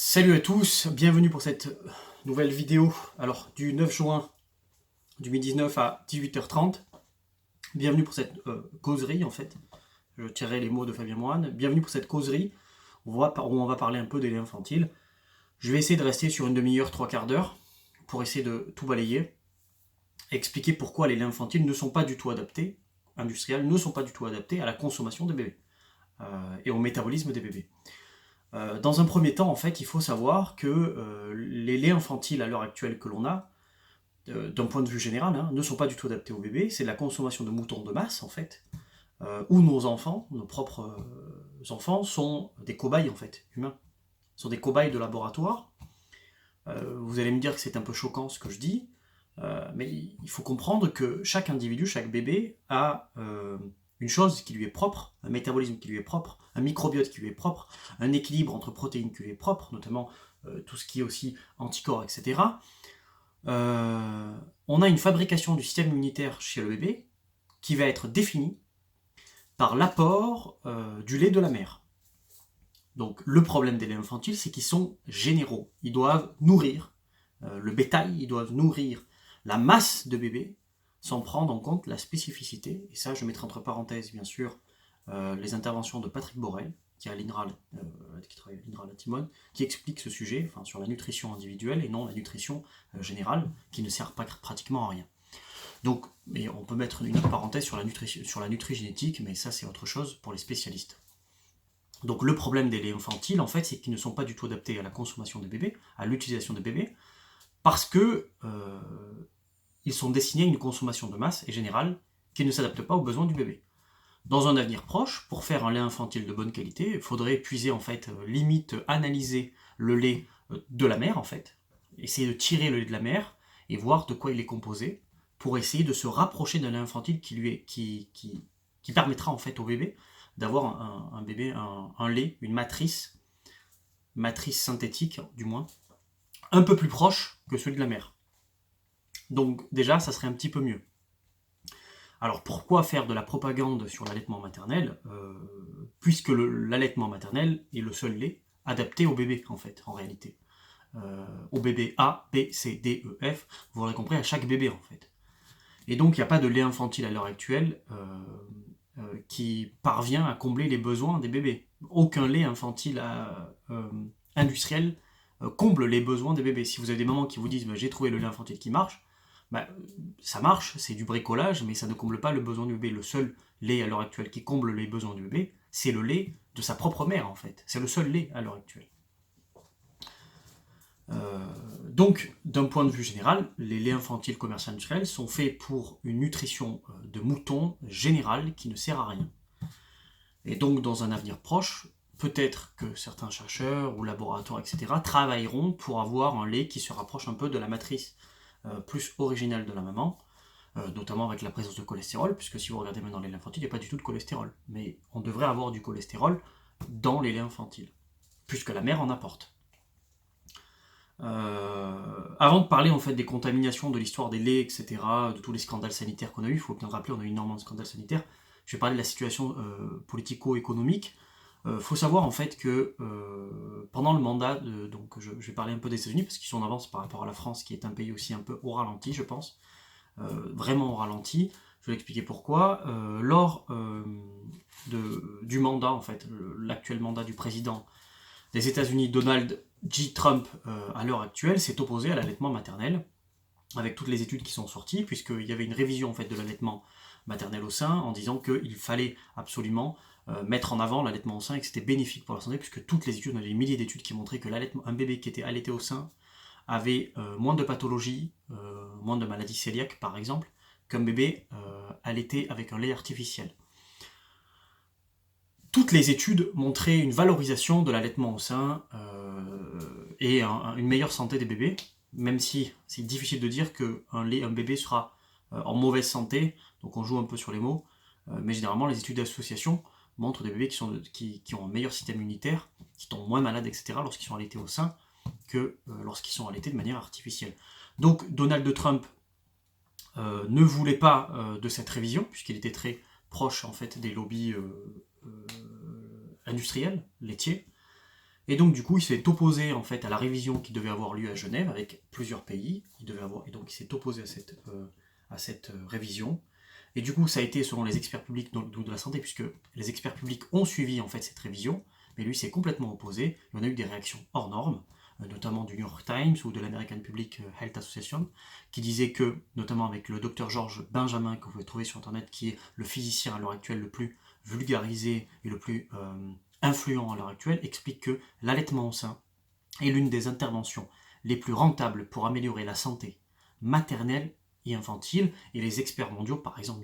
Salut à tous, bienvenue pour cette nouvelle vidéo du 9 juin 2019 à 18h30. Bienvenue pour cette causerie en fait. Je tirerai les mots de Fabien Moine. Bienvenue pour cette causerie où on va parler un peu des laits infantiles. Je vais essayer de rester sur une demi-heure, trois quarts d'heure pour essayer de tout balayer. Expliquer pourquoi les laits infantiles ne sont pas du tout adaptés, industriels, ne sont pas du tout adaptés à la consommation des bébés et au métabolisme des bébés. Dans un premier temps, en fait, il faut savoir que les laits infantiles à l'heure actuelle que l'on a, d'un point de vue général, ne sont pas du tout adaptés aux bébés. C'est la consommation de moutons de masse, en fait, où nos enfants, nos propres enfants, sont des cobayes, en fait, humains. Sont des cobayes de laboratoire. Vous allez me dire que c'est un peu choquant ce que je dis, mais il faut comprendre que chaque individu, chaque bébé a une chose qui lui est propre, un métabolisme qui lui est propre, un microbiote qui lui est propre, un équilibre entre protéines qui lui est propre, notamment tout ce qui est aussi anticorps, etc. On a une fabrication du système immunitaire chez le bébé qui va être définie par l'apport du lait de la mère. Donc le problème des laits infantiles, c'est qu'ils sont généraux. Ils doivent nourrir le bétail, ils doivent nourrir la masse de bébés sans prendre en compte la spécificité. Et ça, je mettrai entre parenthèses, bien sûr, les interventions de Patrick Borel, qui travaille à l'INRA La Timone, qui explique ce sujet, enfin, sur la nutrition individuelle et non la nutrition générale, qui ne sert pas pratiquement à rien. Donc, mais on peut mettre une parenthèse sur la nutrigénétique, mais ça c'est autre chose pour les spécialistes. Donc le problème des laits infantiles, en fait, c'est qu'ils ne sont pas du tout adaptés à la consommation des bébés, à l'utilisation des bébés, parce que ils sont destinés à une consommation de masse et générale qui ne s'adapte pas aux besoins du bébé. Dans un avenir proche, pour faire un lait infantile de bonne qualité, il faudrait puiser en fait, limite analyser le lait de la mère en fait, essayer de tirer le lait de la mère et voir de quoi il est composé pour essayer de se rapprocher d'un lait infantile qui permettra en fait au bébé d'avoir un bébé, un lait, une matrice synthétique du moins, un peu plus proche que celui de la mère. Donc déjà, ça serait un petit peu mieux. Alors pourquoi faire de la propagande sur l'allaitement maternel puisque l'allaitement maternel est le seul lait adapté au bébé en fait, en réalité. Au bébé A, B, C, D, E, F, vous l'aurez compris, à chaque bébé en fait. Et donc il n'y a pas de lait infantile à l'heure actuelle qui parvient à combler les besoins des bébés. Aucun lait infantile industriel comble les besoins des bébés. Si vous avez des mamans qui vous disent j'ai trouvé le lait infantile qui marche, ça marche, c'est du bricolage, mais ça ne comble pas le besoin du bébé. Le seul lait à l'heure actuelle qui comble les besoins du bébé, c'est le lait de sa propre mère en fait. C'est le seul lait à l'heure actuelle. Donc, d'un point de vue général, les laits infantiles commerciaux industriels sont faits pour une nutrition de mouton générale qui ne sert à rien. Et donc, dans un avenir proche, peut-être que certains chercheurs ou laboratoires, etc., travailleront pour avoir un lait qui se rapproche un peu de la matrice plus originale de la maman, notamment avec la présence de cholestérol, puisque si vous regardez maintenant les laits infantiles, il n'y a pas du tout de cholestérol. Mais on devrait avoir du cholestérol dans les laits infantiles, puisque la mère en apporte. Avant de parler en fait des contaminations, de l'histoire des laits, etc., de tous les scandales sanitaires qu'on a eu, il faut bien rappeler, on a eu énormément de scandales sanitaires. Je vais parler de la situation politico-économique. Faut savoir en fait que pendant le mandat, donc je vais parler un peu des États-Unis parce qu'ils sont en avance par rapport à la France, qui est un pays aussi un peu au ralenti, je pense, vraiment au ralenti. Je vais expliquer pourquoi. Lors du mandat, en fait, l'actuel mandat du président des États-Unis, Donald J. Trump, à l'heure actuelle, s'est opposé à l'allaitement maternel, avec toutes les études qui sont sorties, puisqu'il y avait une révision en fait, de l'allaitement maternel au sein, en disant qu'il fallait absolument mettre en avant l'allaitement au sein et que c'était bénéfique pour la santé, puisque toutes les études, on avait des milliers d'études qui montraient que un bébé qui était allaité au sein avait moins de pathologies, moins de maladies cœliaques par exemple, qu'un bébé allaité avec un lait artificiel. Toutes les études montraient une valorisation de l'allaitement au sein et une meilleure santé des bébés, même si c'est difficile de dire qu'un bébé sera en mauvaise santé, donc on joue un peu sur les mots, mais généralement les études d'association montrent des bébés qui ont un meilleur système immunitaire, qui tombent moins malades, etc. lorsqu'ils sont allaités au sein que lorsqu'ils sont allaités de manière artificielle. Donc Donald Trump ne voulait pas de cette révision, puisqu'il était très proche en fait des lobbies industriels, laitiers, Et donc du coup, il s'est opposé en fait à la révision qui devait avoir lieu à Genève avec plusieurs pays. Et donc il s'est opposé à cette révision. Et du coup, ça a été selon les experts publics de la santé, puisque les experts publics ont suivi en fait cette révision, mais lui s'est complètement opposé. Et on a eu des réactions hors normes, notamment du New York Times ou de l'American Public Health Association, qui disait que, notamment avec le docteur George Benjamin, que vous pouvez trouver sur Internet, qui est le physicien à l'heure actuelle le plus vulgarisé et le plus influent à l'heure actuelle, explique que l'allaitement au sein est l'une des interventions les plus rentables pour améliorer la santé maternelle et infantile, et les experts mondiaux, par exemple,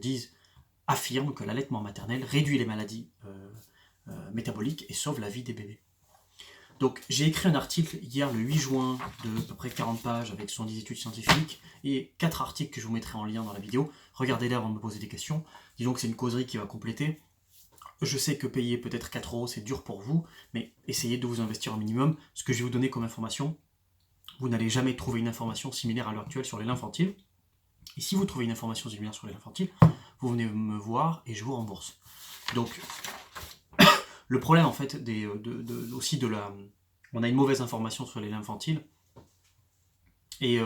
affirment que l'allaitement maternel réduit les maladies métaboliques et sauve la vie des bébés. Donc j'ai écrit un article hier le 8 juin de à peu près 40 pages avec 70 études scientifiques et 4 articles que je vous mettrai en lien dans la vidéo. Regardez-les avant de me poser des questions. Disons que c'est une causerie qui va compléter. Je sais que payer peut-être 4 euros c'est dur pour vous, mais essayez de vous investir au minimum. Ce que je vais vous donner comme information, vous n'allez jamais trouver une information similaire à l'heure actuelle sur les infantiles. Et si vous trouvez une information similaire sur les infantiles, vous venez me voir et je vous rembourse. Donc, le problème en fait aussi on a une mauvaise information sur les infantiles et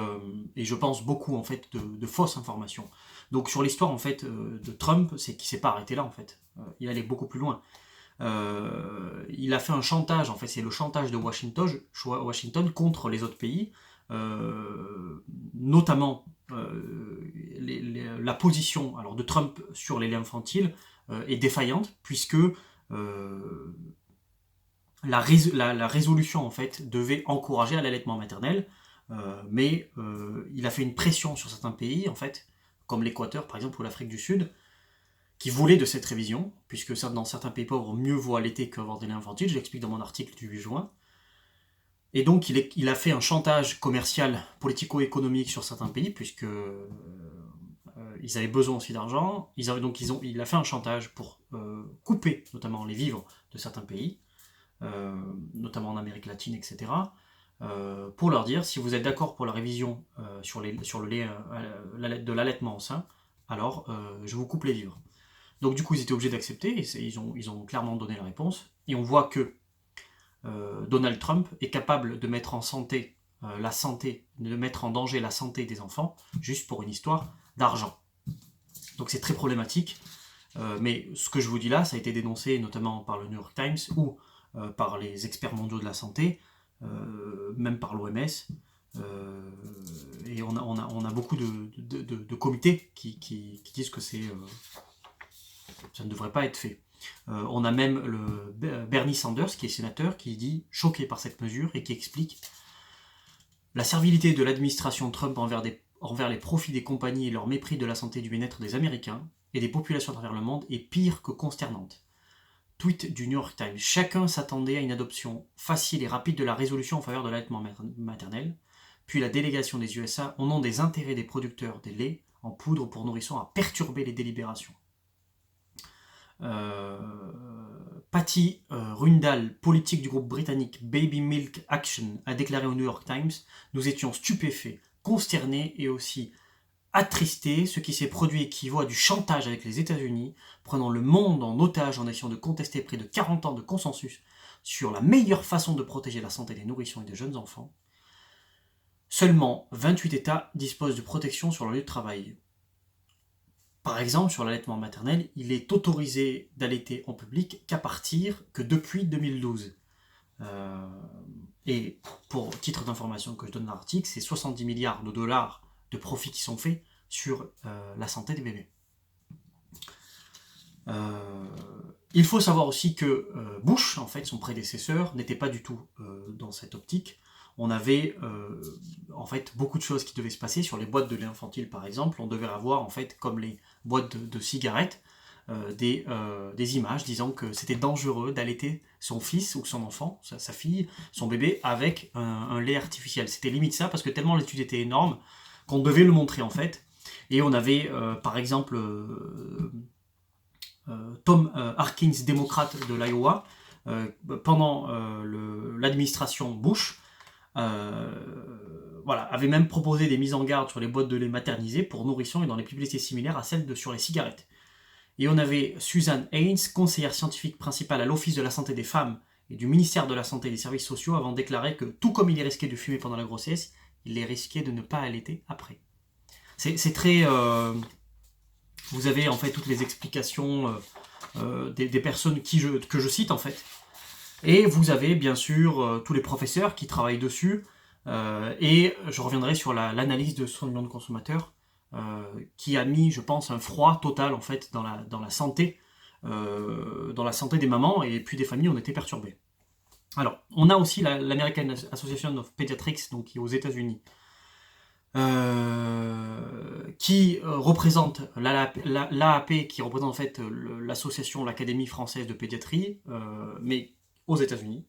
je pense beaucoup en fait de fausses informations. Donc sur l'histoire en fait de Trump, c'est qu'il s'est pas arrêté là en fait. Il allait beaucoup plus loin. Il a fait un chantage, en fait, c'est le chantage de Washington contre les autres pays, notamment la position alors, de Trump sur les laits infantiles est défaillante, puisque la résolution en fait, devait encourager à l'allaitement maternel, mais il a fait une pression sur certains pays, en fait, comme l'Équateur par exemple, ou l'Afrique du Sud, qui voulaient de cette révision, puisque dans certains pays pauvres, mieux vaut allaiter qu'avoir des laits infantiles, je l'explique dans mon article du 8 juin. Et donc il a fait un chantage commercial, politico-économique sur certains pays, puisque ils avaient besoin aussi d'argent. Il a fait un chantage pour couper notamment les vivres de certains pays, notamment en Amérique latine, etc., pour leur dire, si vous êtes d'accord pour la révision sur le lait de l'allaitement au sein, alors je vous coupe les vivres. Donc du coup, ils étaient obligés d'accepter, et ils ont clairement donné la réponse. Et on voit que Donald Trump est capable de mettre de mettre en danger la santé des enfants, juste pour une histoire d'argent. Donc c'est très problématique. Mais ce que je vous dis là, ça a été dénoncé notamment par le New York Times ou par les experts mondiaux de la santé, même par l'OMS. Et on a beaucoup de comités qui disent que ça ne devrait pas être fait. On a même Bernie Sanders, qui est sénateur, qui dit choqué par cette mesure et qui explique la servilité de l'administration Trump envers les profits des compagnies et leur mépris de la santé et du bien-être des Américains et des populations à travers le monde est pire que consternante. Tweet du New York Times. Chacun s'attendait à une adoption facile et rapide de la résolution en faveur de l'allaitement maternel, puis la délégation des USA, au nom des intérêts des producteurs des laits en poudre pour nourrissons, a perturbé les délibérations. Patty Rundall, politique du groupe britannique Baby Milk Action, a déclaré au New York Times « Nous étions stupéfaits, consternés et aussi attristés. Ce qui s'est produit équivaut à du chantage avec les États-Unis, prenant le monde en otage en essayant de contester près de 40 ans de consensus sur la meilleure façon de protéger la santé des nourrissons et des jeunes enfants. Seulement 28 États disposent de protection sur leur lieu de travail. » Par exemple, sur l'allaitement maternel, il est autorisé d'allaiter en public que depuis 2012. Et pour titre d'information que je donne dans l'article, c'est 70 milliards de dollars de profits qui sont faits sur la santé des bébés. Il faut savoir aussi que Bush, en fait, son prédécesseur, n'était pas du tout dans cette optique. On avait en fait beaucoup de choses qui devaient se passer sur les boîtes de lait infantile, par exemple. On devait avoir, en fait, comme les boîtes de cigarettes, des images disant que c'était dangereux d'allaiter son fils ou son enfant, sa fille, son bébé, avec un lait artificiel. C'était limite ça, parce que tellement l'étude était énorme qu'on devait le montrer, en fait. Et on avait, par exemple, Tom Harkins, démocrate de l'Iowa, pendant l'administration Bush, avait même proposé des mises en garde sur les boîtes de lait maternisées pour nourrissons et dans les publicités similaires à celles sur les cigarettes. Et on avait Susan Haynes, conseillère scientifique principale à l'Office de la santé des femmes et du ministère de la Santé et des Services sociaux avant de déclarer que tout comme il est risqué de fumer pendant la grossesse, il est risqué de ne pas allaiter après. C'est très... vous avez en fait toutes les explications des personnes que je cite en fait. Et vous avez bien sûr tous les professeurs qui travaillent dessus. Et je reviendrai sur l'analyse de 60 millions de consommateurs qui a mis, je pense, un froid total en fait dans la santé des mamans, et puis des familles ont été perturbées. Alors, on a aussi l'American Association of Pediatrics, donc qui est aux États-Unis, qui représente l'AAP, qui représente en fait l'association, l'Académie française de pédiatrie, mais aux États-Unis.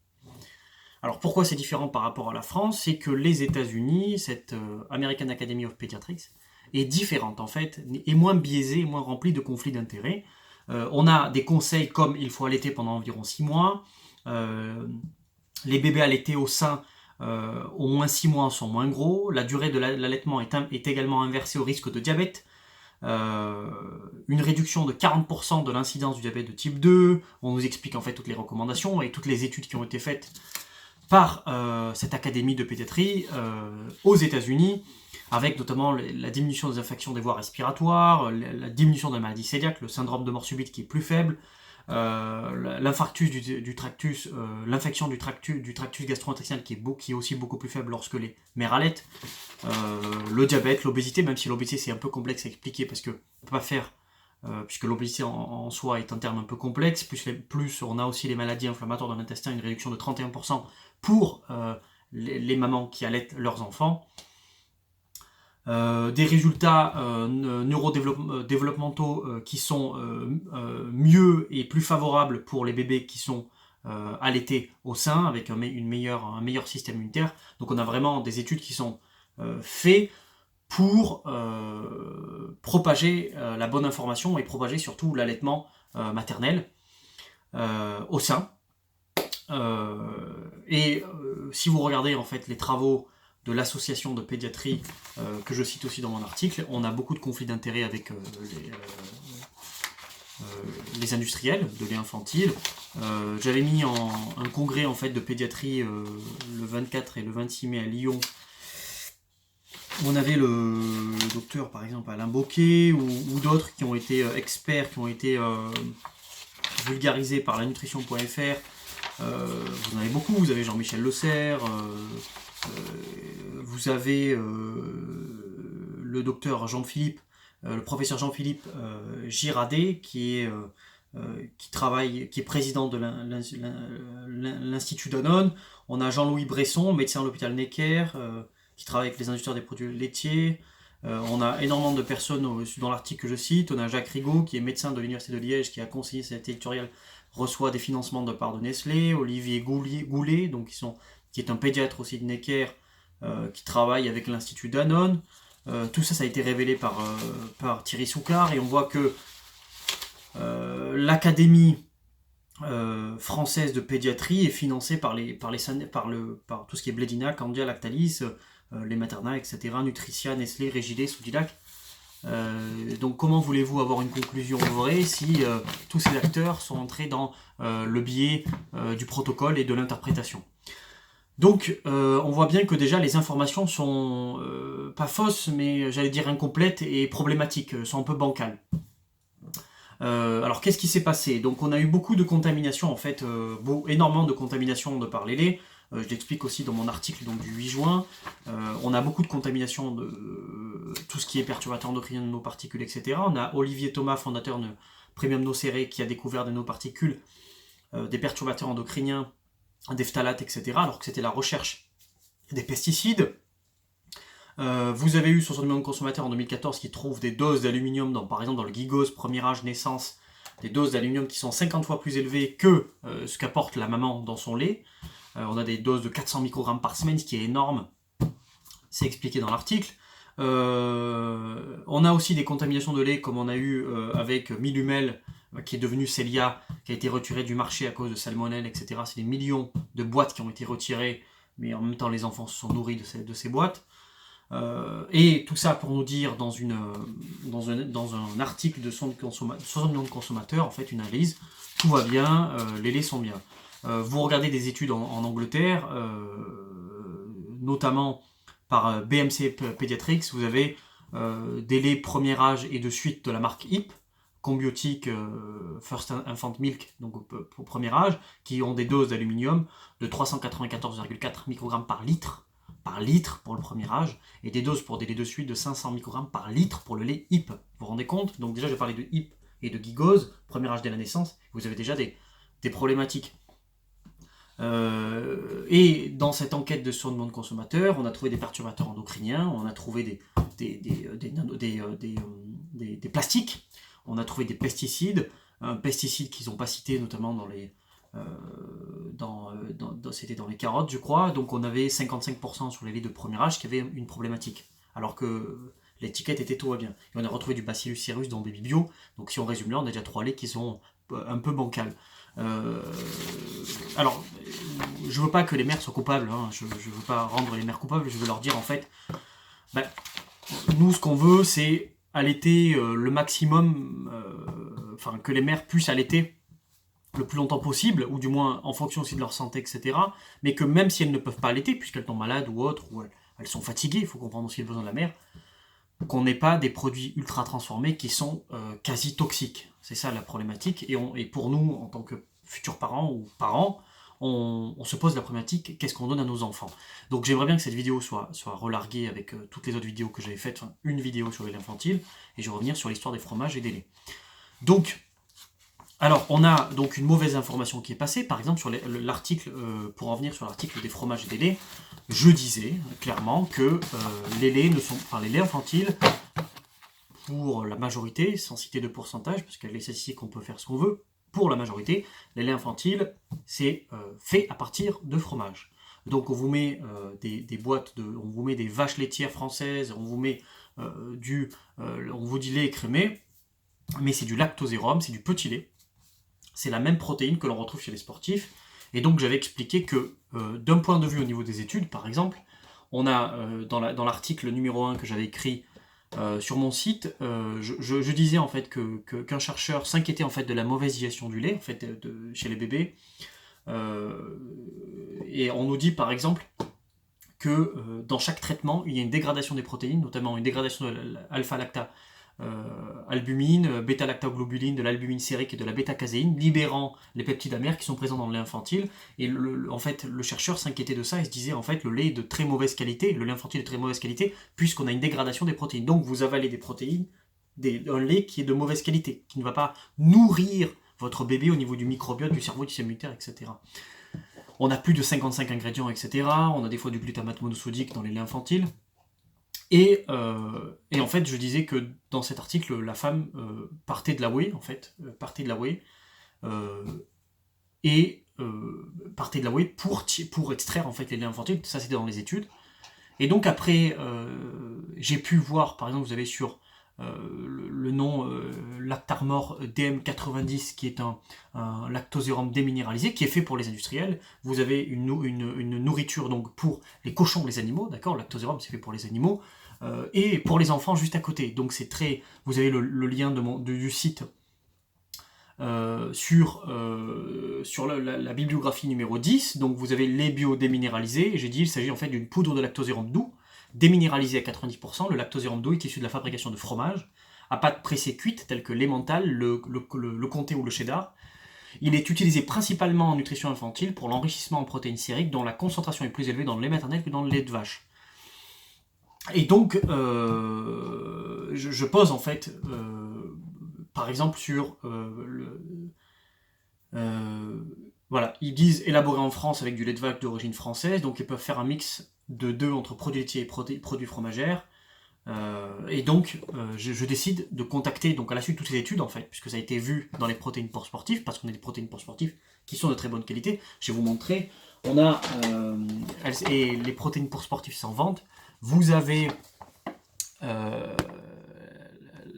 Alors pourquoi c'est différent par rapport à la France? C'est que les États-Unis, cette American Academy of Pediatrics, est différente en fait, est moins biaisée, moins remplie de conflits d'intérêts. On a des conseils comme il faut allaiter pendant environ 6 mois, les bébés allaités au sein au moins 6 mois sont moins gros, la durée de l'allaitement est également inversée au risque de diabète, une réduction de 40% de l'incidence du diabète de type 2, on nous explique en fait toutes les recommandations et toutes les études qui ont été faites par cette académie de pédiatrie aux États-Unis, avec notamment la diminution des infections des voies respiratoires, la diminution de la maladie cœliaque, le syndrome de mort subite qui est plus faible, l'infarctus du tractus, l'infection du tractus gastro-intestinal qui est aussi beaucoup plus faible lorsque les mères allaitent, le diabète, l'obésité, même si l'obésité c'est un peu complexe à expliquer parce que on peut pas faire, puisque l'obésité en soi est un terme un peu complexe, plus on a aussi les maladies inflammatoires de l'intestin, une réduction de 31% pour les mamans qui allaitent leurs enfants. Des résultats neurodéveloppementaux qui sont mieux et plus favorables pour les bébés qui sont allaités au sein, avec un meilleur système immunitaire. Donc on a vraiment des études qui sont faites pour propager la bonne information et propager surtout l'allaitement maternel au sein. Si vous regardez en fait les travaux de l'association de pédiatrie que je cite aussi dans mon article, on a beaucoup de conflits d'intérêts avec les industriels de lait infantile. J'avais mis un congrès en fait de pédiatrie le 24 et le 26 mai à Lyon. On avait le docteur par exemple Alain Bocquet ou d'autres qui ont été experts, qui ont été vulgarisés par lanutrition.fr. Vous en avez beaucoup, vous avez Jean-Michel Le Serre, vous avez le docteur Jean-Philippe, le professeur Jean-Philippe Girardet, qui est président de l'Institut Danone. On a Jean-Louis Bresson, médecin à l'hôpital Necker, qui travaille avec les industriels des produits laitiers. On a énormément de personnes dans l'article que je cite. On a Jacques Rigaud, qui est médecin de l'Université de Liège, qui a conseillé cet éditorial, reçoit des financements de part de Nestlé. Olivier Goulet, donc, qui est un pédiatre aussi de Necker, qui travaille avec l'Institut Danone. Tout ça, ça a été révélé par Thierry Soucard, et on voit que l'Académie française de pédiatrie est financée par tout ce qui est Blédina, Candia, Lactalis, les Materna, etc., Nutricia, Nestlé, Régilet, Soudilac. Donc comment voulez-vous avoir une conclusion vraie si tous ces acteurs sont entrés dans le biais du protocole et de l'interprétation? Donc on voit bien que déjà les informations sont pas fausses, mais j'allais dire incomplètes et problématiques, sont un peu bancales. Alors qu'est-ce qui s'est passé? Donc on a eu beaucoup de contamination en fait, énormément de contamination de par les laits. Je l'explique aussi dans mon article donc, du 8 juin. On a beaucoup de contamination de tout ce qui est perturbateur endocrinien de nanoparticules, etc. On a Olivier Thomas, fondateur de Premium Nocere, qui a découvert des nanoparticules, des perturbateurs endocriniens, des phtalates, etc. Alors que c'était la recherche des pesticides. Vous avez eu 60 millions de consommateurs en 2014 qui trouvent des doses d'aluminium, par exemple dans le Gigos, premier âge, naissance, des doses d'aluminium qui sont 50 fois plus élevées que ce qu'apporte la maman dans son lait. On a des doses de 400 microgrammes par semaine, ce qui est énorme. C'est expliqué dans l'article. On a aussi des contaminations de lait, comme on a eu avec Milumel, qui est devenu Celia, qui a été retiré du marché à cause de salmonelle, etc. C'est des millions de boîtes qui ont été retirées, mais en même temps les enfants se sont nourris de ces boîtes. Et tout ça pour nous dire dans un article de 60 millions de consommateurs, en fait une analyse, tout va bien, les laits sont bien. Vous regardez des études en Angleterre, notamment par BMC Pediatrics, vous avez des laits premier âge et de suite de la marque HIP, Combiotic First Infant Milk, donc pour premier âge, qui ont des doses d'aluminium de 394,4 microgrammes par litre pour le premier âge, et des doses pour des laits de suite de 500 microgrammes par litre pour le lait HIP. Vous vous rendez compte? Donc déjà, je parlais de HIP et de gigose, premier âge dès la naissance, vous avez déjà des problématiques. Et dans cette enquête de sondement de consommateurs, on a trouvé des perturbateurs endocriniens, on a trouvé des plastiques, on a trouvé des pesticides, un pesticide qu'ils n'ont pas cité notamment c'était dans les carottes, je crois. Donc on avait 55% sur les laits de premier âge qui avaient une problématique, alors que l'étiquette était tout va bien. Et on a retrouvé du Bacillus cereus dans Baby Bio. Donc si on résume là, on a déjà 3 laits qui sont un peu bancals. Alors, je veux pas que les mères soient coupables, hein. Je veux pas rendre les mères coupables, je veux leur dire en fait, nous ce qu'on veut c'est allaiter le maximum, enfin que les mères puissent allaiter le plus longtemps possible, ou du moins en fonction aussi de leur santé, etc. Mais que même si elles ne peuvent pas allaiter, puisqu'elles tombent malades ou autres, ou elles sont fatiguées, il faut comprendre aussi le besoin de la mère, qu'on n'ait pas des produits ultra transformés qui sont quasi toxiques. C'est ça la problématique. Et pour nous, en tant que futurs parents ou parents, on se pose la problématique, qu'est-ce qu'on donne à nos enfants? Donc j'aimerais bien que cette vidéo soit relarguée avec toutes les autres vidéos que j'avais faites, enfin, une vidéo sur les laits infantiles, et je vais revenir sur l'histoire des fromages et des laits. Donc, alors, on a donc une mauvaise information qui est passée, par exemple sur l'article, pour en venir sur l'article des fromages et des laits, je disais clairement que les laits infantiles, pour la majorité, sans citer de pourcentage, parce qu'avec les statistiques on peut faire ce qu'on veut, pour la majorité, les laits infantiles, c'est fait à partir de fromage. Donc on vous met des boîtes, on vous met des vaches laitières françaises, on vous met on vous dit lait écrémé, mais c'est du lactosérum, c'est du petit lait. C'est la même protéine que l'on retrouve chez les sportifs. Et donc j'avais expliqué que d'un point de vue au niveau des études, par exemple, on a dans l'article numéro 1 que j'avais écrit sur mon site, je disais en fait qu'un chercheur s'inquiétait en fait de la mauvaise digestion du lait en fait, chez les bébés. Et on nous dit par exemple que dans chaque traitement, il y a une dégradation des protéines, notamment une dégradation de l'alpha-lacta albumine, bêta-lactoglobuline, de l'albumine sérique et de la bêta-caséine, libérant les peptides amers qui sont présents dans le lait infantile. Et en fait, le chercheur s'inquiétait de ça et se disait en fait le lait est de très mauvaise qualité, le lait infantile est de très mauvaise qualité, puisqu'on a une dégradation des protéines. Donc vous avalez des protéines, un lait qui est de mauvaise qualité, qui ne va pas nourrir votre bébé au niveau du microbiote, du cerveau, du système immunitaire, etc. On a plus de 55 ingrédients, etc. On a des fois du glutamate monosodique dans les laits infantiles. Et en fait, je disais que dans cet article, la femme partait de la whey, en fait, partait de la whey pour extraire en fait les laits infantiles. Ça, c'était dans les études. Et donc après, j'ai pu voir, par exemple, vous avez sur le nom Lactarmor DM90, qui est un lactosérum déminéralisé, qui est fait pour les industriels. Vous avez une nourriture donc pour les cochons, les animaux, d'accord. Le lactosérum, c'est fait pour les animaux. Et pour les enfants juste à côté. Donc c'est très... Vous avez le lien du site sur la bibliographie numéro 10. Donc vous avez les bio déminéralisés. Et j'ai dit il s'agit en fait d'une poudre de lactosérum doux, déminéralisée à 90%. Le lactosérum doux est issu de la fabrication de fromage à pâte pressée cuite, telle que l'emmental, le comté ou le cheddar. Il est utilisé principalement en nutrition infantile pour l'enrichissement en protéines sériques, dont la concentration est plus élevée dans le lait maternel que dans le lait de vache. Et donc, je pose en fait, par exemple sur voilà, ils disent élaboré en France avec du lait de vache d'origine française, donc ils peuvent faire un mix de deux entre produits laitiers et produits fromagères. Et donc, je décide de contacter, donc à la suite de toutes ces études en fait, puisque ça a été vu dans les protéines pour sportifs, parce qu'on a des protéines pour sportifs qui sont de très bonne qualité. Je vais vous montrer. On a et les protéines pour sportifs s'en vendent. Vous avez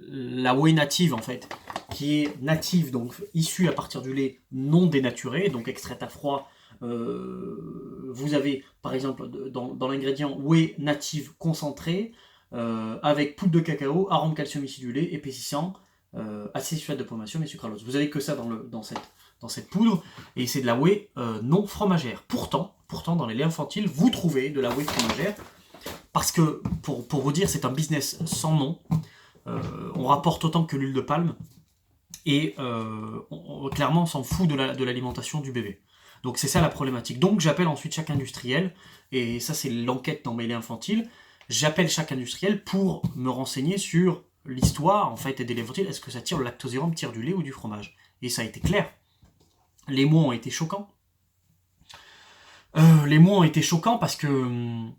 la whey native en fait, qui est native, donc issue à partir du lait non dénaturé, donc extraite à froid. Vous avez par exemple dans l'ingrédient whey native concentré, avec poudre de cacao, arôme calcium issu du lait, épaississant, acide sulfate de potassium et sucralose. Vous avez que ça dans dans cette poudre, et c'est de la whey non fromagère. Pourtant, dans les laits infantiles, vous trouvez de la whey fromagère, parce que, pour vous dire, c'est un business sans nom. On rapporte autant que l'huile de palme, et clairement, on s'en fout de l'alimentation du bébé. Donc c'est ça la problématique. Donc j'appelle ensuite chaque industriel, et ça c'est l'enquête dans mes laits infantiles, j'appelle chaque industriel pour me renseigner sur l'histoire en fait des laits infantiles. Est-ce que ça tire le lactosérum, tire du lait ou du fromage? Et ça a été clair. Les mots ont été choquants. Parce que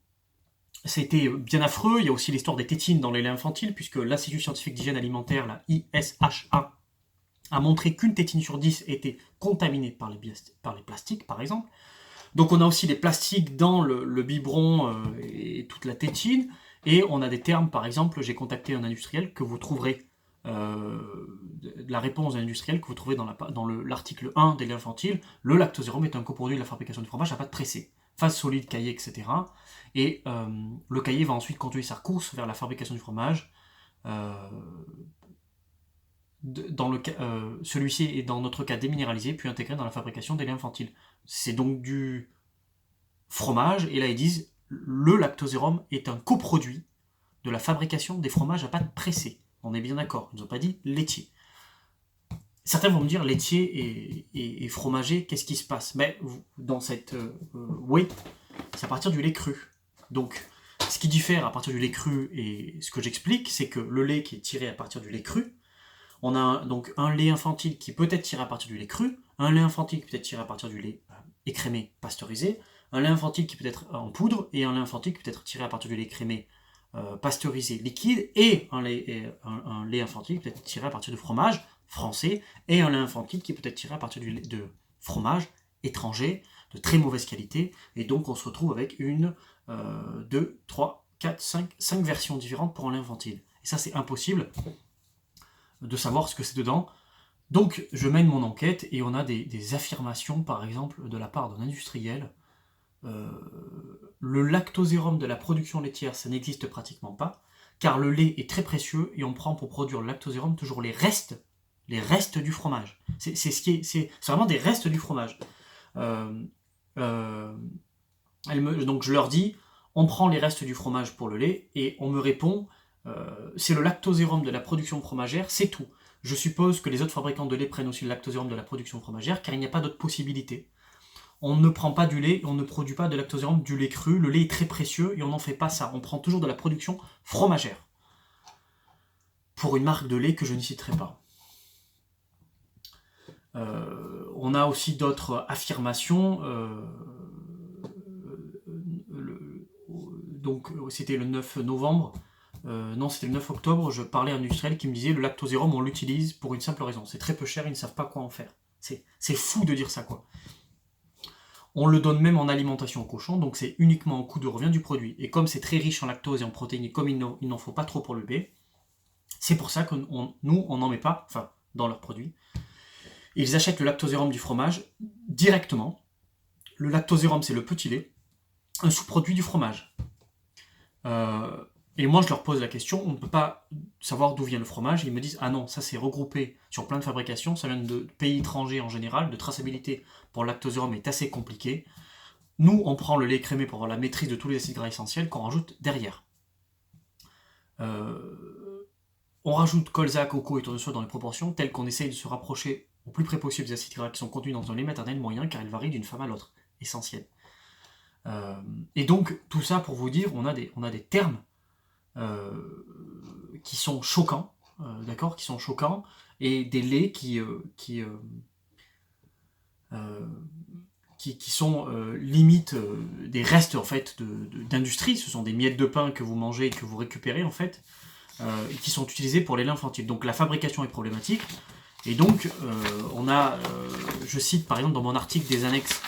c'était bien affreux. Il y a aussi l'histoire des tétines dans les laits infantiles, puisque l'Institut scientifique d'hygiène alimentaire, la ISHA, a montré qu'une tétine sur 10 était contaminée par les plastiques, par exemple. Donc on a aussi les plastiques dans le biberon et toute la tétine. Et on a des termes, par exemple, j'ai contacté un industriel que vous trouverez, la réponse d'un industriel que vous trouverez dans l'article 1 des laits infantiles. Le lactosérum est un coproduit de la fabrication du fromage à pâte pressée. Phase solide, caillé, etc. Et le caillé va ensuite continuer sa course vers la fabrication du fromage. Celui-ci est dans notre cas déminéralisé puis intégré dans la fabrication des laits infantiles. C'est donc du fromage, et là ils disent le lactosérum est un coproduit de la fabrication des fromages à pâte pressée. On est bien d'accord, ils n'ont pas dit laitier. Certains vont me dire laitier et fromager, qu'est-ce qui se passe? Mais dans cette whey, c'est à partir du lait cru. Donc ce qui diffère à partir du lait cru, et ce que j'explique, c'est que le lait qui est tiré à partir du lait cru, on a donc un lait infantile qui peut être tiré à partir du lait cru, un lait infantile qui peut être tiré à partir du lait écrémé pasteurisé, un lait infantile qui peut être en poudre, et un lait infantile qui peut être tiré à partir du lait écrémé pasteurisé liquide, et un lait infantile qui peut être tiré à partir de fromage français, et un lait infantile qui peut être tiré à partir de fromage étranger, de très mauvaise qualité, et donc on se retrouve avec 1, 2, 3, 4, 5 versions différentes pour un lait infantile. Et ça c'est impossible de savoir ce que c'est dedans. Donc je mène mon enquête, et on a des affirmations, par exemple, de la part d'un industriel. Le lactosérum de la production laitière, ça n'existe pratiquement pas, car le lait est très précieux, et on prend pour produire le lactosérum toujours les restes du fromage. C'est vraiment des restes du fromage. Donc je leur dis, on prend les restes du fromage pour le lait, et on me répond, c'est le lactosérum de la production fromagère, c'est tout. Je suppose que les autres fabricants de lait prennent aussi le lactosérum de la production fromagère, car il n'y a pas d'autre possibilité. On ne prend pas du lait, on ne produit pas de lactosérum du lait cru, le lait est très précieux, et on n'en fait pas ça. On prend toujours de la production fromagère. Pour une marque de lait que je ne citerai pas. On a aussi d'autres affirmations. Donc c'était le 9 novembre. Non, c'était le 9 octobre, je parlais à un industriel qui me disait le lactosérum, on l'utilise pour une simple raison. C'est très peu cher, ils ne savent pas quoi en faire. C'est fou de dire ça, quoi. On le donne même en alimentation au cochon, donc c'est uniquement au coût de revient du produit. Et comme c'est très riche en lactose et en protéines, et comme il n'en faut pas trop pour le bébé, c'est pour ça que nous, on n'en met pas, dans leurs produits. Ils achètent le lactosérum du fromage directement. Le lactosérum, c'est le petit lait, un sous-produit du fromage. Et moi, je leur pose la question, on ne peut pas savoir d'où vient le fromage. Ils me disent, ah non, ça c'est regroupé sur plein de fabrications, ça vient de pays étrangers en général, de traçabilité pour le lactosérum est assez compliqué. Nous, on prend le lait écrémé pour avoir la maîtrise de tous les acides gras essentiels qu'on rajoute derrière. On rajoute colza, coco et tournesol dans les proportions telles qu'on essaye de se rapprocher au plus près possible des acides gras qui sont contenus dans un lait maternel moyen, car ils varient d'une femme à l'autre, essentiel. Et donc, tout ça pour vous dire, on a des termes qui sont choquants, d'accord, qui sont choquants, et des laits qui sont limite des restes en fait d'industrie. Ce sont des miettes de pain que vous mangez et que vous récupérez en fait, et qui sont utilisés pour les laits infantiles. Donc la fabrication est problématique, et donc on a, je cite par exemple dans mon article des annexes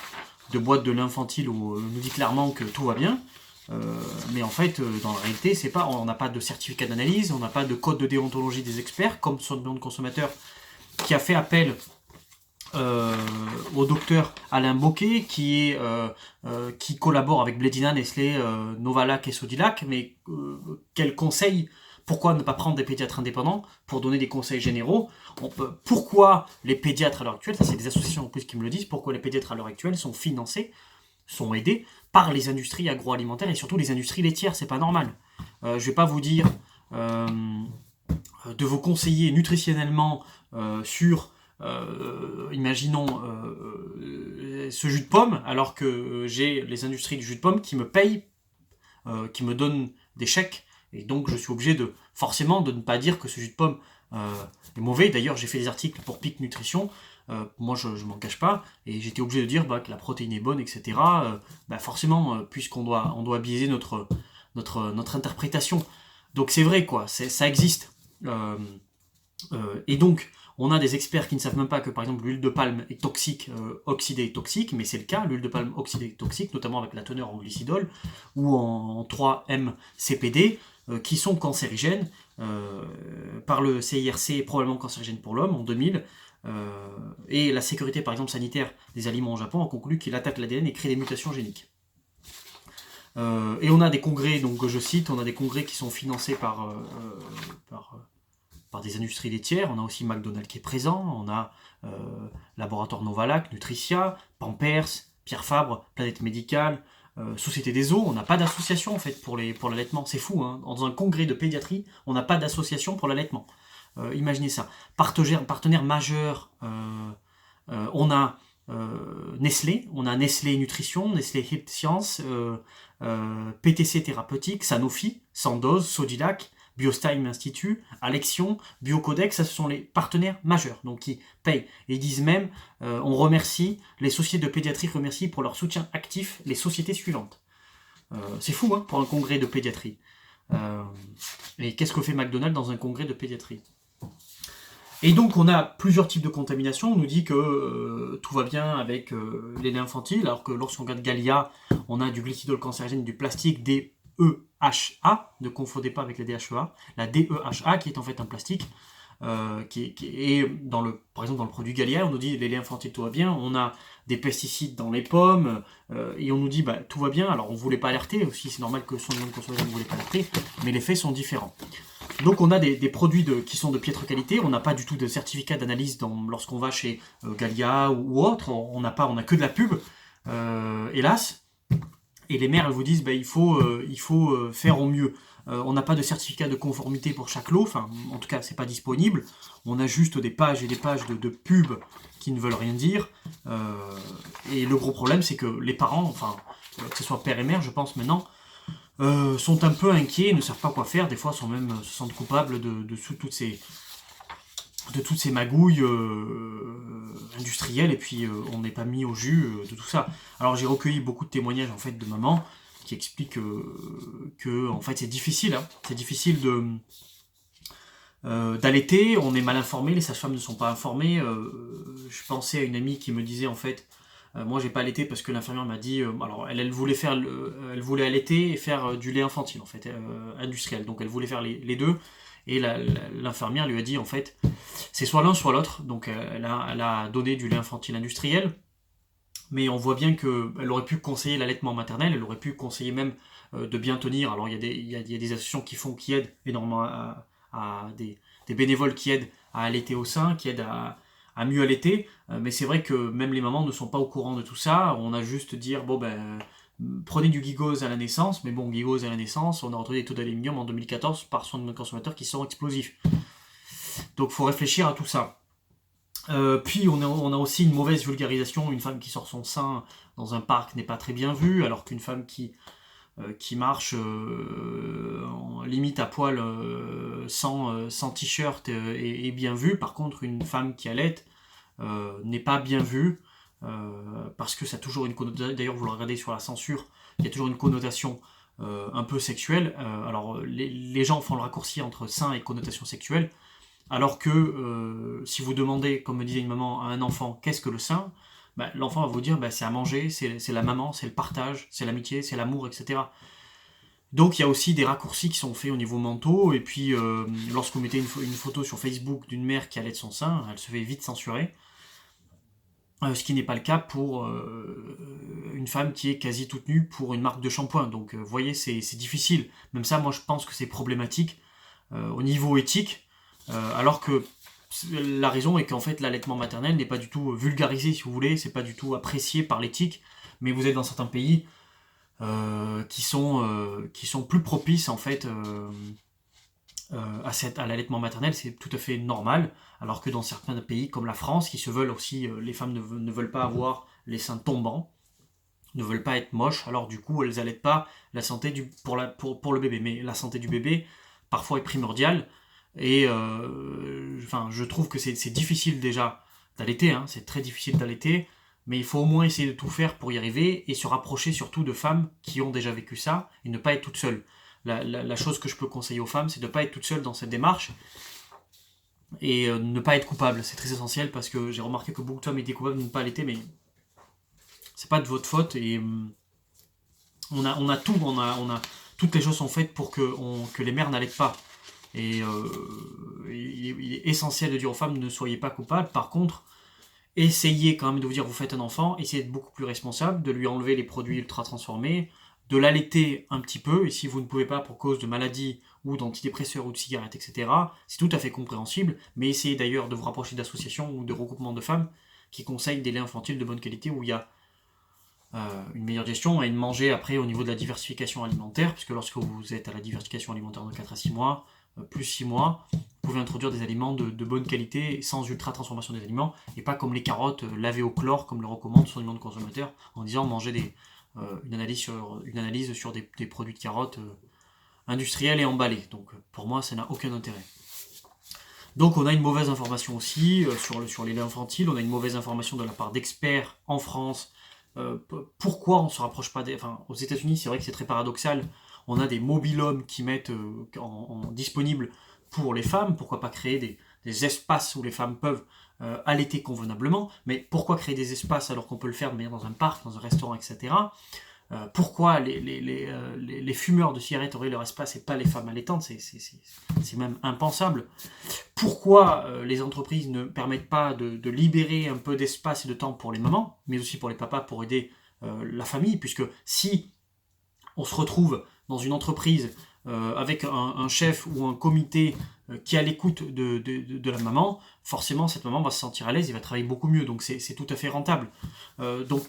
de boîtes de lait infantile où on nous dit clairement que tout va bien. Mais en fait, dans la réalité, on n'a pas de certificat d'analyse, on n'a pas de code de déontologie des experts, comme son nom de consommateur qui a fait appel au docteur Alain Bocquet, qui collabore avec Blédina, Nestlé, Novalac et Sodilac, mais quel conseil Pourquoi ne pas prendre des pédiatres indépendants pour donner des conseils généraux? Pourquoi les pédiatres à l'heure actuelle, ça c'est des associations en plus qui me le disent, pourquoi les pédiatres à l'heure actuelle sont financés, sont aidés par les industries agroalimentaires et surtout les industries laitières? C'est pas normal. Je vais pas vous dire de vous conseiller nutritionnellement sur imaginons ce jus de pomme, alors que j'ai les industries du jus de pomme qui me payent, qui me donnent des chèques, et donc je suis obligé forcément de ne pas dire que ce jus de pomme est mauvais. D'ailleurs, j'ai fait des articles pour PIC Nutrition, moi je m'en cache pas, et j'étais obligé de dire que la protéine est bonne, etc. Forcément, puisqu'on doit biaiser notre interprétation. Donc c'est vrai, quoi, ça existe. Et donc, on a des experts qui ne savent même pas que, par exemple, l'huile de palme est toxique, oxydée est toxique, mais c'est le cas, l'huile de palme oxydée est toxique, notamment avec la teneur en glycidol ou en 3-MCPD, qui sont cancérigènes, par le CIRC, probablement cancérigènes pour l'homme, en 2000, et la sécurité, par exemple, sanitaire des aliments au Japon a conclu qu'il attaque l'ADN et crée des mutations géniques. Et on a des congrès, donc que je cite, on a des congrès qui sont financés par des industries laitières. On a aussi McDonald's qui est présent, on a Laboratoire Novalac, Nutricia, Pampers, Pierre Fabre, Planète Médicale, Société des Eaux. On n'a pas d'association en fait pour l'allaitement, c'est fou, hein. Dans un congrès de pédiatrie, on n'a pas d'association pour l'allaitement. Imaginez ça. Partenaire majeur, on a Nestlé, on a Nestlé Nutrition, Nestlé Health Science, PTC Thérapeutique, Sanofi, Sandoz, Sodilac, Biostime Institute, Alexion, Biocodex, ça ce sont les partenaires majeurs, donc qui payent. Et ils disent même, on remercie, les sociétés de pédiatrie remercient pour leur soutien actif les sociétés suivantes. C'est fou, hein, pour un congrès de pédiatrie. Et qu'est-ce que fait McDonald's dans un congrès de pédiatrie? Et donc on a plusieurs types de contamination. On nous dit que tout va bien avec les laits infantiles, alors que lorsqu'on regarde Galia, on a du glycidol cancérigène, du plastique, DEHA, ne confondez pas avec la DHEA, la DEHA qui est en fait un plastique, qui est par exemple dans le produit Galia, on nous dit les laits infantiles tout va bien, on a des pesticides dans les pommes, et on nous dit tout va bien. Alors on ne voulait pas alerter, aussi c'est normal que son de consommation ne voulait pas alerter, mais les faits sont différents. Donc on a des produits qui sont de piètre qualité, on n'a pas du tout de certificat d'analyse lorsqu'on va chez Galia ou autre, on a que de la pub, hélas. Et les maires elles vous disent il faut faire au mieux. On n'a pas de certificat de conformité pour chaque lot, enfin en tout cas c'est pas disponible. On a juste des pages et des pages de pubs qui ne veulent rien dire. Et le gros problème c'est que les parents, que ce soit père et mère je pense maintenant, sont un peu inquiets, ne savent pas quoi faire, des fois se sentent coupables de toutes ces magouilles industrielles, et puis on n'est pas mis au jus de tout ça. Alors j'ai recueilli beaucoup de témoignages en fait de mamans qui expliquent que en fait c'est difficile, hein. C'est difficile d'allaiter, on est mal informé, les sages-femmes ne sont pas informées. Je pensais à une amie qui me disait en fait, moi j'ai pas allaité parce que l'infirmière m'a dit, alors elle voulait elle voulait allaiter et faire du lait infantile en fait, industriel, donc elle voulait faire les deux, et l'infirmière lui a dit en fait c'est soit l'un soit l'autre, donc elle a donné du lait infantile industriel, mais on voit bien qu'elle aurait pu conseiller l'allaitement maternel, elle aurait pu conseiller même de bien tenir. Alors il y a des associations qui aident énormément à des bénévoles qui aident à allaiter au sein, qui aident à mieux allaiter, mais c'est vrai que même les mamans ne sont pas au courant de tout ça. On a juste dire prenez du Gigose à la naissance, mais bon, Gigose à la naissance, on a retrouvé des taux d'aluminium en 2014 par soins de consommateurs qui sont explosifs. Donc il faut réfléchir à tout ça. Puis on a aussi une mauvaise vulgarisation. Une femme qui sort son sein dans un parc n'est pas très bien vue, alors qu'une femme qui marche limite à poil sans t-shirt est bien vue. Par contre, une femme qui allaite n'est pas bien vue, parce que ça a toujours une connotation. D'ailleurs, vous le regardez sur la censure, il y a toujours une connotation un peu sexuelle. Alors les gens font le raccourci entre sein et connotation sexuelle, alors que si vous demandez, comme me disait une maman, à un enfant qu'est-ce que le sein, l'enfant va vous dire c'est à manger, c'est la maman, c'est le partage, c'est l'amitié, c'est l'amour, etc. Donc il y a aussi des raccourcis qui sont faits au niveau mentaux, et puis lorsque vous mettez une photo sur Facebook d'une mère qui allaite son sein, elle se fait vite censurer. Ce qui n'est pas le cas pour une femme qui est quasi toute nue pour une marque de shampoing. Donc vous voyez, c'est difficile. Même ça, moi je pense que c'est problématique. au niveau éthique, alors que la raison est qu'en fait l'allaitement maternel n'est pas du tout vulgarisé, si vous voulez, c'est pas du tout apprécié par l'éthique, mais vous êtes dans certains pays qui sont plus propices en fait à l'allaitement maternel, c'est tout à fait normal, alors que dans certains pays comme la France, qui se veulent aussi, les femmes ne veulent pas avoir les seins tombants, ne veulent pas être moches, alors du coup elles allaitent pas la santé pour le bébé, mais la santé du bébé parfois est primordiale, et je trouve que c'est difficile déjà d'allaiter, hein, c'est très difficile d'allaiter, mais il faut au moins essayer de tout faire pour y arriver et se rapprocher surtout de femmes qui ont déjà vécu ça et ne pas être toutes seules. La chose que je peux conseiller aux femmes, c'est de ne pas être toutes seules dans cette démarche et ne pas être coupable. C'est très essentiel parce que j'ai remarqué que beaucoup de femmes étaient coupables de ne pas allaiter, mais c'est pas de votre faute et on a tout, toutes les choses sont faites pour que les mères n'allaitent pas. Et il est essentiel de dire aux femmes ne soyez pas coupables. Par contre, essayez quand même de vous dire vous faites un enfant, essayez d'être beaucoup plus responsable, de lui enlever les produits ultra transformés, de l'allaiter un petit peu, et si vous ne pouvez pas pour cause de maladie ou d'antidépresseurs ou de cigarettes, etc., c'est tout à fait compréhensible, mais essayez d'ailleurs de vous rapprocher d'associations ou de regroupements de femmes qui conseillent des laits infantiles de bonne qualité où il y a une meilleure gestion et de manger après au niveau de la diversification alimentaire, puisque lorsque vous êtes à la diversification alimentaire de 4 à 6 mois, plus 6 mois, vous pouvez introduire des aliments de bonne qualité sans ultra transformation des aliments et pas comme les carottes lavées au chlore comme le recommande son aliment de consommateur en disant manger une analyse sur des produits de carottes industriels et emballés. Donc pour moi ça n'a aucun intérêt. Donc on a une mauvaise information aussi sur les laits infantiles, on a une mauvaise information de la part d'experts en France. Pourquoi on ne se rapproche pas aux États-Unis, c'est vrai que c'est très paradoxal. On a des mobil-hommes qui mettent disponibles pour les femmes. Pourquoi pas créer des espaces où les femmes peuvent allaiter convenablement? Mais pourquoi créer des espaces alors qu'on peut le faire de manière dans un parc, dans un restaurant, etc. Pourquoi les fumeurs de cigarettes auraient leur espace et pas les femmes allaitantes? C'est même impensable. Pourquoi les entreprises ne permettent pas de libérer un peu d'espace et de temps pour les mamans, mais aussi pour les papas pour aider la famille, puisque si on se retrouve dans une entreprise avec un chef ou un comité qui est à l'écoute de la maman, forcément cette maman va se sentir à l'aise et va travailler beaucoup mieux, donc c'est tout à fait rentable. Donc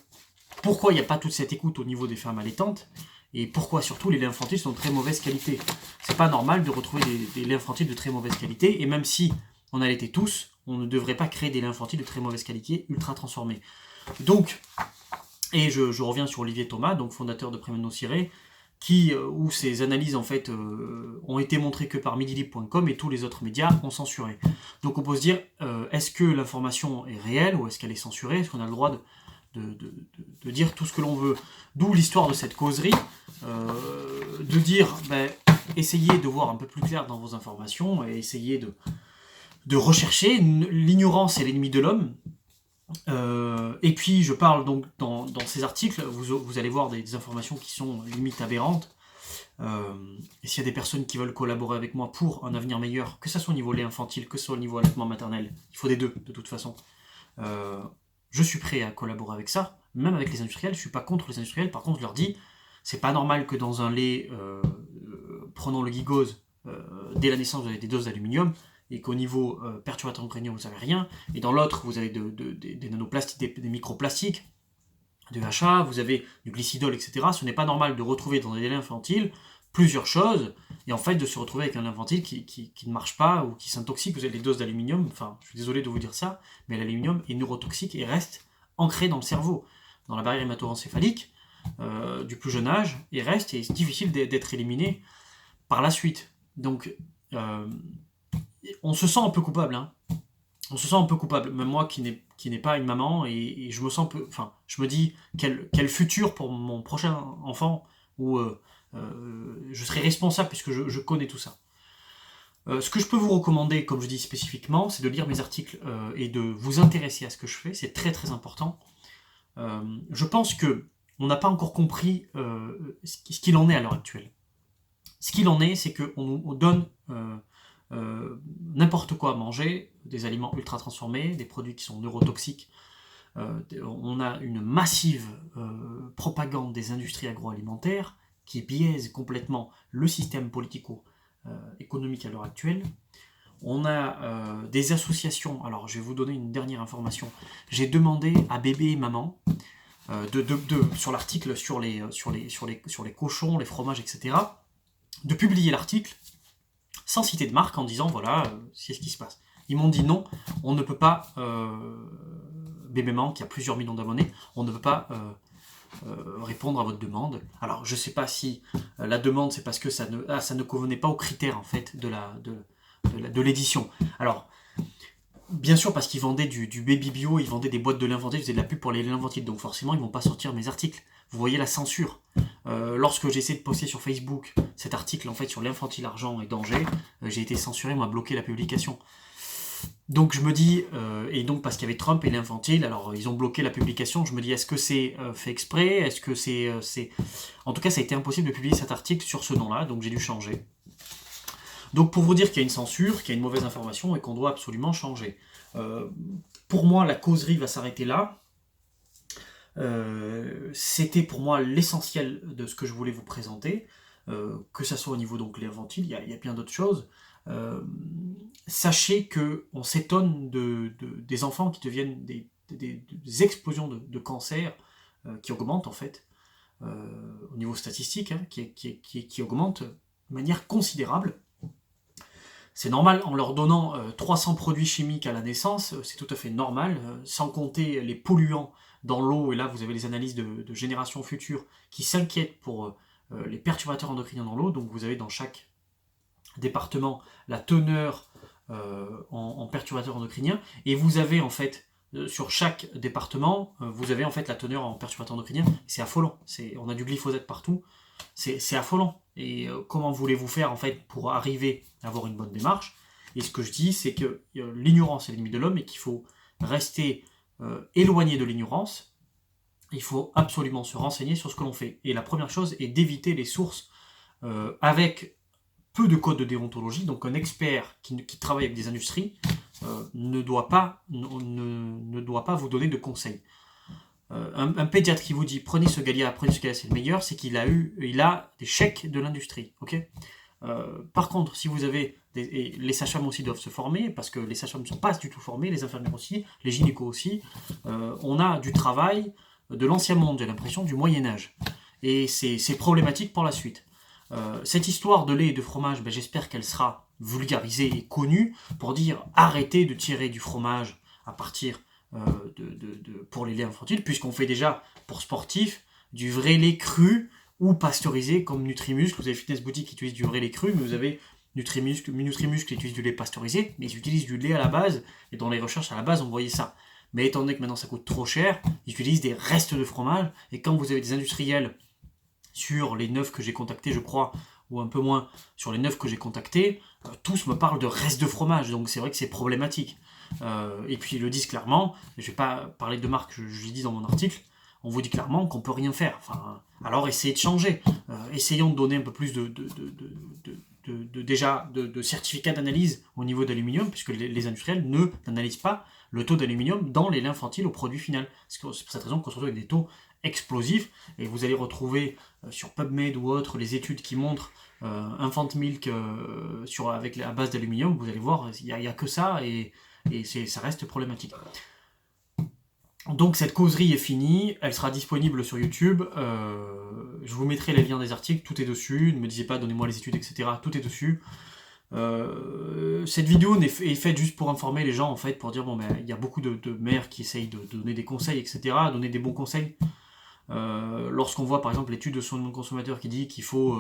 pourquoi il n'y a pas toute cette écoute au niveau des femmes allaitantes? Et pourquoi surtout les laits infantiles sont de très mauvaise qualité? C'est pas normal de retrouver des laits infantiles de très mauvaise qualité, et même si on allaitait tous, on ne devrait pas créer des laits infantiles de très mauvaise qualité, ultra transformés. Donc, et je reviens sur Olivier Thomas, donc fondateur de Prémeno Ciré, où ces analyses en fait ont été montrées que par midilib.com et tous les autres médias ont censuré. Donc on peut se dire, est-ce que l'information est réelle ou est-ce qu'elle est censurée? Est-ce qu'on a le droit de dire tout ce que l'on veut? D'où l'histoire de cette causerie, de dire, essayez de voir un peu plus clair dans vos informations et essayez de rechercher. L'ignorance est l'ennemi de l'homme. Et puis je parle donc dans ces articles, vous allez voir des informations qui sont limite aberrantes. Et s'il y a des personnes qui veulent collaborer avec moi pour un avenir meilleur, que ce soit au niveau lait infantile, que ce soit au niveau allaitement maternel, il faut des deux de toute façon. Je suis prêt à collaborer avec ça, même avec les industriels. Je suis pas contre les industriels. Par contre, je leur dis, c'est pas normal que dans un lait, prenant le Gigose, dès la naissance vous avez des doses d'aluminium, et qu'au niveau perturbateur endocrinien vous n'avez rien, et dans l'autre vous avez des nanoplastiques, des microplastiques, de HA, vous avez du glycidol, etc. Ce n'est pas normal de retrouver dans des laits infantiles plusieurs choses, et en fait de se retrouver avec un lait infantile qui ne marche pas, ou qui s'intoxique. Vous avez des doses d'aluminium, je suis désolé de vous dire ça, mais l'aluminium est neurotoxique et reste ancré dans le cerveau, dans la barrière hémato-encéphalique, du plus jeune âge, et reste, et c'est difficile d'être éliminé par la suite. Donc, on se sent un peu coupable, hein. On se sent un peu coupable, même moi qui n'est pas une maman, et je me sens je me dis quel futur pour mon prochain enfant où je serai responsable puisque je connais tout ça. Ce que je peux vous recommander, comme je dis spécifiquement, c'est de lire mes articles et de vous intéresser à ce que je fais, c'est très très important. Je pense que on n'a pas encore compris ce qu'il en est à l'heure actuelle. Ce qu'il en est, c'est qu'on nous donne n'importe quoi à manger, des aliments ultra transformés, des produits qui sont neurotoxiques. On a une massive propagande des industries agroalimentaires qui biaise complètement le système économique à l'heure actuelle. On a des associations. Alors, je vais vous donner une dernière information. J'ai demandé à bébé et maman, sur l'article sur les cochons, les fromages, etc., de publier l'article sans citer de marque en disant voilà, c'est ce qui se passe. Ils m'ont dit non, on ne peut pas, bébé maman qui a plusieurs millions d'abonnés, on ne peut pas répondre à votre demande. Alors, je ne sais pas si la demande, c'est parce que ça ne convenait pas aux critères en fait de l'édition. Alors, bien sûr, parce qu'ils vendaient du baby bio, ils vendaient des boîtes de lait infantil, ils faisaient de la pub pour les laits infantiles, donc forcément, ils ne vont pas sortir mes articles. Vous voyez la censure. Lorsque j'essaie de poster sur Facebook cet article en fait sur l'infantile argent et danger, j'ai été censuré, on m'a bloqué la publication. Donc je me dis, et donc parce qu'il y avait Trump et l'infantile, alors ils ont bloqué la publication, je me dis est-ce que c'est fait exprès, est-ce que c'est... En tout cas ça a été impossible de publier cet article sur ce nom-là, donc j'ai dû changer. Donc pour vous dire qu'il y a une censure, qu'il y a une mauvaise information et qu'on doit absolument changer. Pour moi la causerie va s'arrêter là. C'était pour moi l'essentiel de ce que je voulais vous présenter, que ça soit au niveau donc les infantiles, il y a bien d'autres choses. Sachez que on s'étonne des enfants qui deviennent des explosions de cancer qui augmentent en fait au niveau statistique, hein, qui augmentent de manière considérable. C'est normal, en leur donnant 300 produits chimiques à la naissance, c'est tout à fait normal, sans compter les polluants dans l'eau, et là vous avez les analyses de générations futures qui s'inquiètent pour les perturbateurs endocriniens dans l'eau, donc vous avez dans chaque département la teneur en perturbateurs endocriniens, et vous avez en fait, sur chaque département, vous avez en fait la teneur en perturbateurs endocriniens, c'est affolant, on a du glyphosate partout, c'est affolant. Et comment voulez-vous faire en fait pour arriver à avoir une bonne démarche? Et ce que je dis, c'est que l'ignorance est l'ennemi de l'homme et qu'il faut rester éloigné de l'ignorance. Il faut absolument se renseigner sur ce que l'on fait. Et la première chose est d'éviter les sources avec peu de codes de déontologie. Donc un expert qui travaille avec des industries ne doit pas vous donner de conseils. Un pédiatre qui vous dit prenez ce gars-là, c'est le meilleur, c'est qu'il a des chèques de l'industrie. Okay, par contre, si vous avez les sages-femmes aussi doivent se former, parce que les sages-femmes ne sont pas du tout formées, les infirmières aussi, les gynécos aussi. On a du travail de l'ancien monde, j'ai l'impression, du Moyen-Âge. Et c'est problématique pour la suite. Cette histoire de lait et de fromage, j'espère qu'elle sera vulgarisée et connue pour dire arrêtez de tirer du fromage à partir pour les laits infantiles, puisqu'on fait déjà pour sportifs du vrai lait cru ou pasteurisé comme Nutrimuscle. Vous avez Fitness Boutique qui utilise du vrai lait cru, mais vous avez Nutrimuscle qui utilise du lait pasteurisé, mais ils utilisent du lait à la base, et dans les recherches à la base on voyait ça. Mais étant donné que maintenant ça coûte trop cher, ils utilisent des restes de fromage, et quand vous avez des industriels sur les 9 que j'ai contactés, je crois, ou un peu moins, sur les 9 que j'ai contactés, tous me parlent de restes de fromage, donc c'est vrai que c'est problématique. Et puis ils le disent clairement, je ne vais pas parler de marque, je l'ai dit dans mon article, on vous dit clairement qu'on ne peut rien faire. Enfin, alors essayez de changer. Essayons de donner un peu plus de certificats d'analyse au niveau d'aluminium, puisque les industriels n'analysent pas le taux d'aluminium dans les laits infantiles au produit final. C'est pour cette raison qu'on se retrouve avec des taux explosifs, et vous allez retrouver sur PubMed ou autre les études qui montrent infant milk à base d'aluminium. Vous allez voir, il n'y a que ça, et ça reste problématique. Donc cette causerie est finie, elle sera disponible sur YouTube, je vous mettrai les liens des articles, tout est dessus, ne me disez pas donnez-moi les études, etc., tout est dessus. Cette vidéo est faite juste pour informer les gens, en fait, pour dire bon il y a beaucoup de mères qui essayent de donner des conseils, etc., donner des bons conseils. Lorsqu'on voit par exemple l'étude de son consommateur qui dit qu'il faut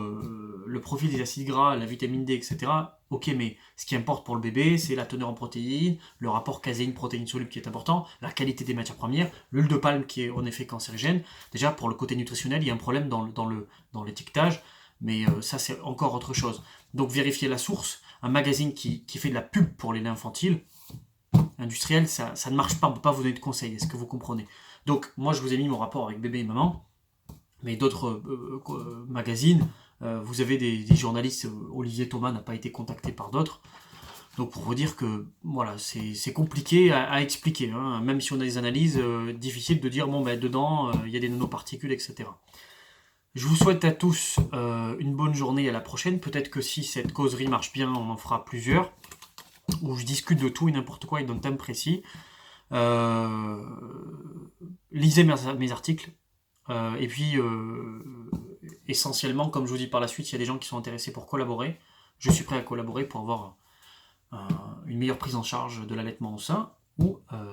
le profil des acides gras, la vitamine D, etc. Ok, mais ce qui importe pour le bébé, c'est la teneur en protéines, le rapport caséine-protéines solubles qui est important, la qualité des matières premières, l'huile de palme qui est en effet cancérigène. Déjà, pour le côté nutritionnel, il y a un problème dans l'étiquetage, mais ça c'est encore autre chose. Donc vérifiez la source. Un magazine qui fait de la pub pour les laits infantiles, industriel, ça ne marche pas, on ne peut pas vous donner de conseils, est-ce que vous comprenez? Donc moi je vous ai mis mon rapport avec bébé et maman, mais d'autres magazines, vous avez des journalistes, Olivier Thomas n'a pas été contacté par d'autres, donc pour vous dire que voilà, c'est compliqué à expliquer, hein. Même si on a des analyses, difficiles de dire bon dedans il y a des nanoparticules, etc. Je vous souhaite à tous une bonne journée, à la prochaine. Peut-être que si cette causerie marche bien, on en fera plusieurs, où je discute de tout et n'importe quoi et d'un thème précis. Lisez mes articles. Et puis, essentiellement, comme je vous dis par la suite, il y a des gens qui sont intéressés pour collaborer. Je suis prêt à collaborer pour avoir une meilleure prise en charge de l'allaitement au sein ou